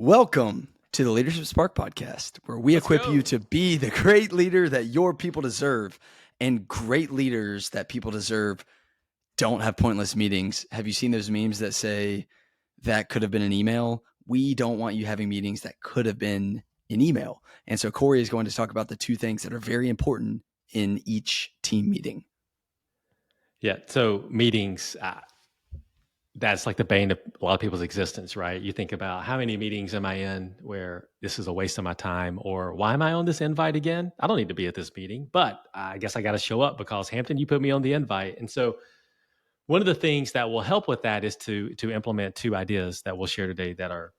Welcome to the Leadership Sparq podcast, where we equip you to be the great leader that your people deserve. And great leaders that people deserve don't have pointless meetings. Have you seen those memes that say that could have been an email? We don't want you having meetings that could have been an email. And so Corey is going to talk about the two things that are very important in each team meeting. Yeah. So meetings, that's like the bane of a lot of people's existence, right? You think about how many meetings am I in where this is a waste of my time, or why am I on this invite again? I don't need to be at this meeting, but I guess I got to show up because Hampton, you put me on the invite. And so one of the things that will help with that is to implement two ideas that we'll share today that are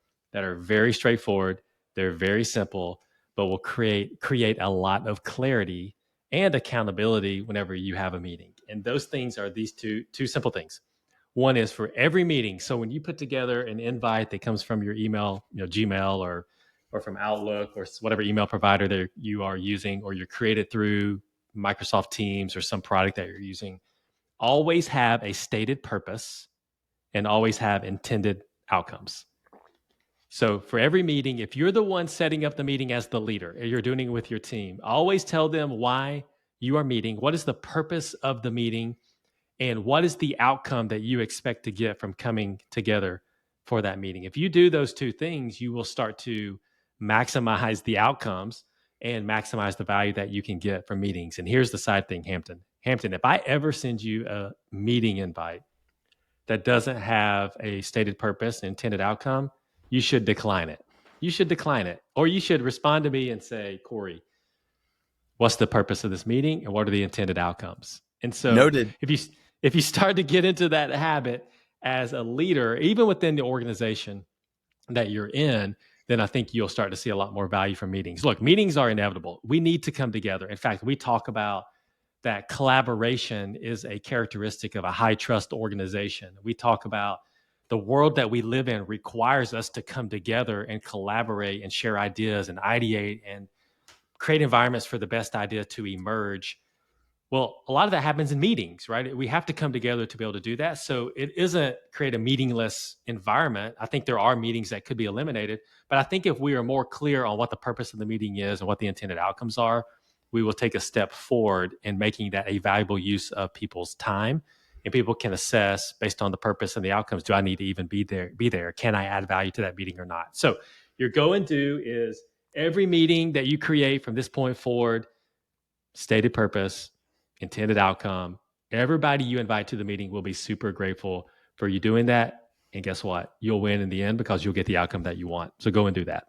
very straightforward. They're very simple, but will create a lot of clarity and accountability whenever you have a meeting. And those things are these two simple things. One is for every meeting. So when you put together an invite that comes from your email, Gmail or from Outlook or whatever email provider that you are using, or you're created through Microsoft Teams or some product that you're using, always have a stated purpose and always have intended outcomes. So for every meeting, if you're the one setting up the meeting as the leader, and you're doing it with your team, always tell them why you are meeting, what is the purpose of the meeting, and what is the outcome that you expect to get from coming together for that meeting. If you do those two things, you will start to maximize the outcomes and maximize the value that you can get from meetings. And here's the side thing, Hampton, if I ever send you a meeting invite that doesn't have a stated purpose and intended outcome, you should decline it. Or you should respond to me and say, Corey, what's the purpose of this meeting and what are the intended outcomes? And so Noted. if you start to get into that habit as a leader, even within the organization that you're in, then I think you'll start to see a lot more value from meetings. Look, meetings are inevitable. We need to come together. In fact, we talk about that collaboration is a characteristic of a high trust organization. We talk about the world that we live in requires us to come together and collaborate and share ideas and ideate and create environments for the best idea to emerge. Well, a lot of that happens in meetings, right? We have to come together to be able to do that. So it isn't create a meaningless environment. I think there are meetings that could be eliminated, but I think if we are more clear on what the purpose of the meeting is and what the intended outcomes are, we will take a step forward in making that a valuable use of people's time. And people can assess based on the purpose and the outcomes, do I need to even be there? Can I add value to that meeting or not? So your go and do is every meeting that you create from this point forward, stated purpose, intended outcome. Everybody you invite to the meeting will be super grateful for you doing that. And guess what? You'll win in the end because you'll get the outcome that you want. So go and do that.